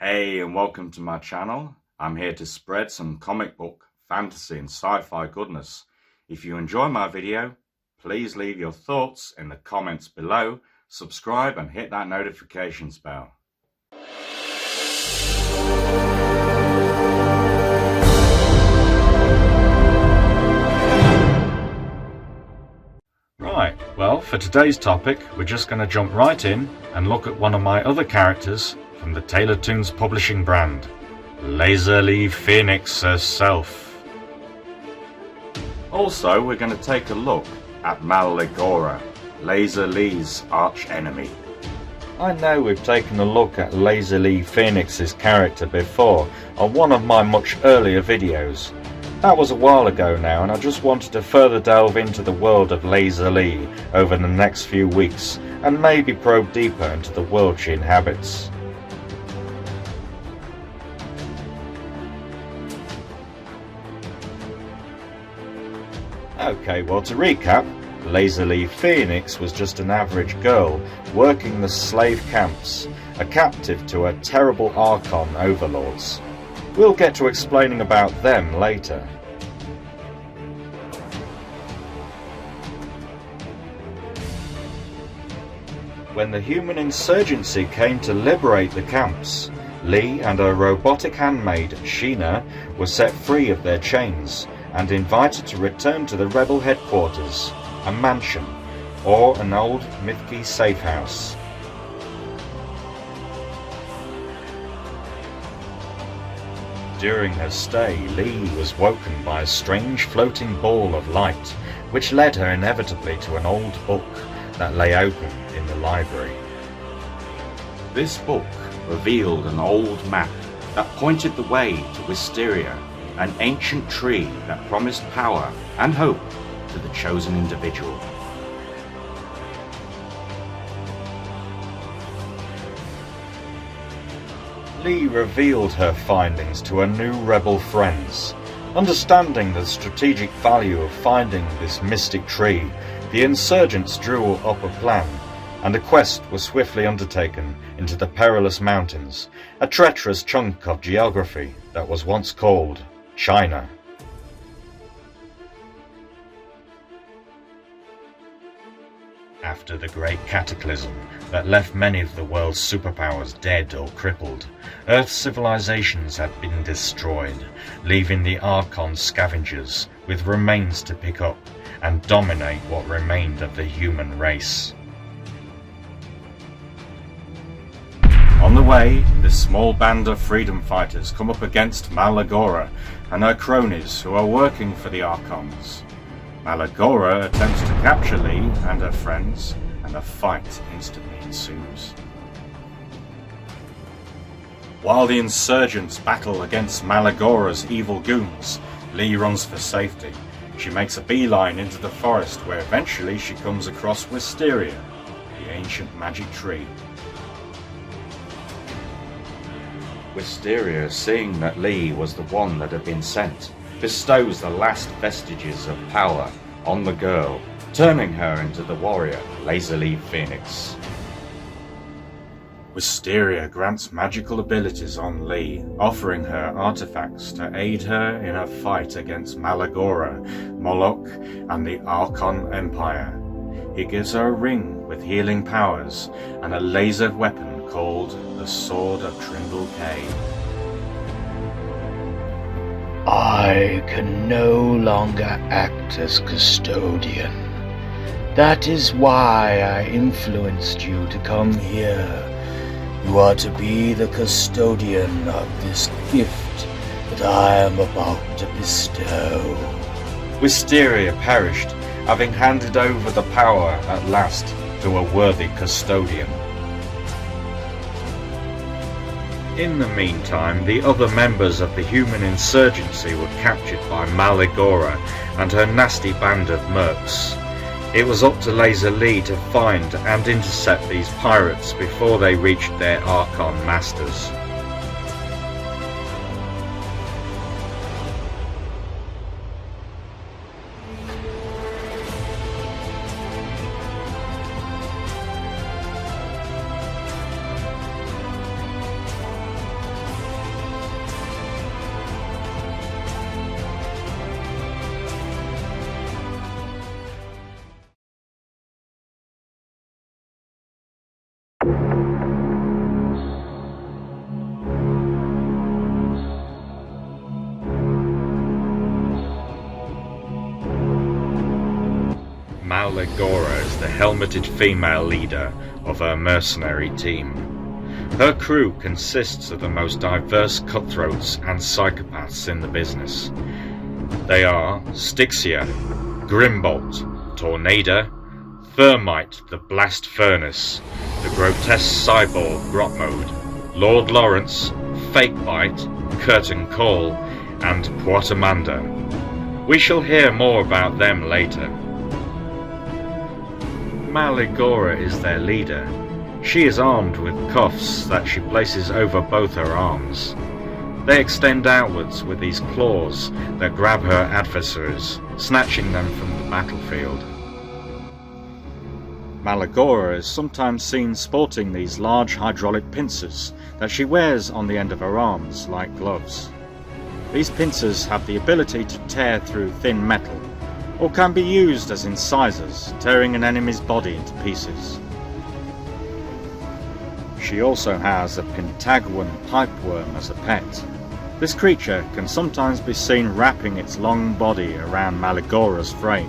Hey, and welcome to my channel. I'm here to spread some comic book, fantasy and sci-fi goodness. If you enjoy my video, please leave your thoughts in the comments below, subscribe and hit that notifications bell. Right, well, for today's topic, we're just going to jump right in and look at one of my other characters from the Taylortoons publishing brand, Laserleah Phoenix herself. Also, we're going to take a look at Machinimasound, Laserleah's arch-enemy. I know we've taken a look at Laserleah Phoenix's character before on one of my much earlier videos. That was a while ago now, and I just wanted to further delve into the world of Laserleah over the next few weeks and maybe probe deeper into the world she inhabits. Okay, well, to recap, Laserleah Phoenix was just an average girl working the slave camps, a captive to her terrible Orkon overlords. We'll get to explaining about them later. When the human insurgency came to liberate the camps, Leah and her robotic handmaid, Sheena, were set free of their chains and invited to return to the rebel headquarters, a mansion, or an old Mythki safe house. During her stay, Leah was woken by a strange floating ball of light, which led her inevitably to an old book that lay open in the library. This book revealed an old map that pointed the way to Wisteria, an ancient tree that promised power and hope to the chosen individual. Leah revealed her findings to her new rebel friends. Understanding the strategic value of finding this mystic tree, the insurgents drew up a plan, and a quest was swiftly undertaken into the perilous mountains, a treacherous chunk of geography that was once called China. After the great cataclysm that left many of the world's superpowers dead or crippled, Earth's civilizations had been destroyed, leaving the Orkon scavengers with remains to pick up and dominate what remained of the human race. On the way, this small band of freedom fighters come up against Machinimasound and her cronies who are working for the Orkons. Machinimasound attempts to capture Leah and her friends, and a fight instantly ensues. While the insurgents battle against Machinimasound's evil goons, Leah runs for safety. She makes a beeline into the forest where eventually she comes across Wisteria, the ancient magic tree. Wisteria, seeing that Leah was the one that had been sent, bestows the last vestiges of power on the girl, turning her into the warrior Laserleah Phoenix. Wisteria grants magical abilities on Leah, offering her artifacts to aid her in her fight against Machinimasound, Moloch, and the Orkon Empire. He gives her a ring with healing powers and a laser weapon called the Sword of Trindle Cave. I can no longer act as custodian. That is why I influenced you to come here. You are to be the custodian of this gift that I am about to bestow. Wisteria perished, having handed over the power at last to a worthy custodian. In the meantime, the other members of the human insurgency were captured by Machinimasound and her nasty band of mercs. It was up to Laserleah to find and intercept these pirates before they reached their Orkon masters. Malegora is the helmeted female leader of her mercenary team. Her crew consists of the most diverse cutthroats and psychopaths in the business. They are Styxia, Grimbolt, Tornado, Thermite the Blast Furnace, the grotesque cyborg Grotmode, Lord Lawrence, Fakebite, Curtain Call, and Quatamanda. We shall hear more about them later. Malegora is their leader. She is armed with cuffs that she places over both her arms. They extend outwards with these claws that grab her adversaries, snatching them from the battlefield. Malegora is sometimes seen sporting these large hydraulic pincers that she wears on the end of her arms like gloves. These pincers have the ability to tear through thin metal, or can be used as incisors, tearing an enemy's body into pieces. She also has a Pentaguan pipeworm as a pet. This creature can sometimes be seen wrapping its long body around Malegora's frame,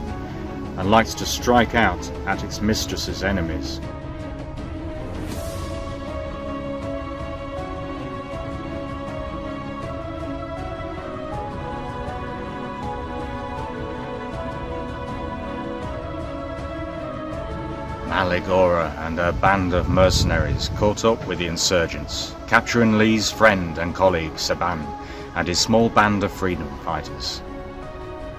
and likes to strike out at its mistress's enemies. Malegora and her band of mercenaries caught up with the insurgents, capturing Lee's friend and colleague Seban and his small band of freedom fighters.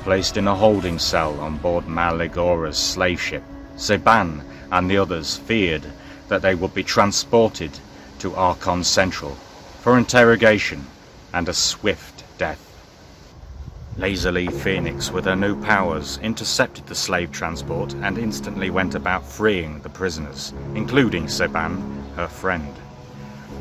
Placed in a holding cell on board Malegora's slave ship, Seban and the others feared that they would be transported to Orkon Central for interrogation and a swift death. Laserleah Phoenix, with her new powers, intercepted the slave transport and instantly went about freeing the prisoners, including Seban, her friend.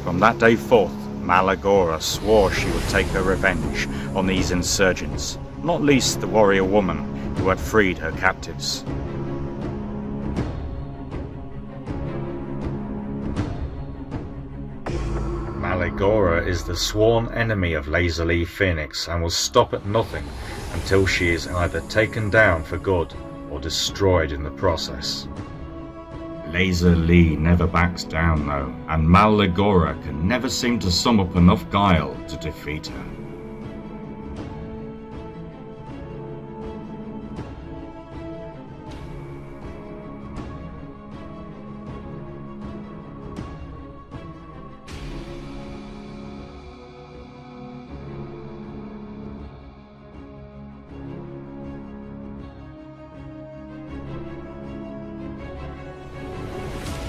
From that day forth, Malegora swore she would take her revenge on these insurgents, not least the warrior woman who had freed her captives. Malegora is the sworn enemy of Laserleah Phoenix and will stop at nothing until she is either taken down for good or destroyed in the process. Laserleah never backs down though, and Malegora can never seem to sum up enough guile to defeat her.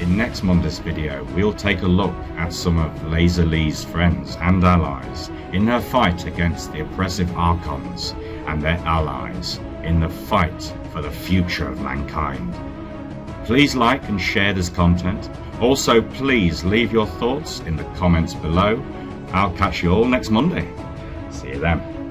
In next Monday's video, we'll take a look at some of Laserleah's friends and allies in her fight against the oppressive Orkons and their allies in the fight for the future of mankind. Please like and share this content. Also, please leave your thoughts in the comments below. I'll catch you all next Monday. See you then.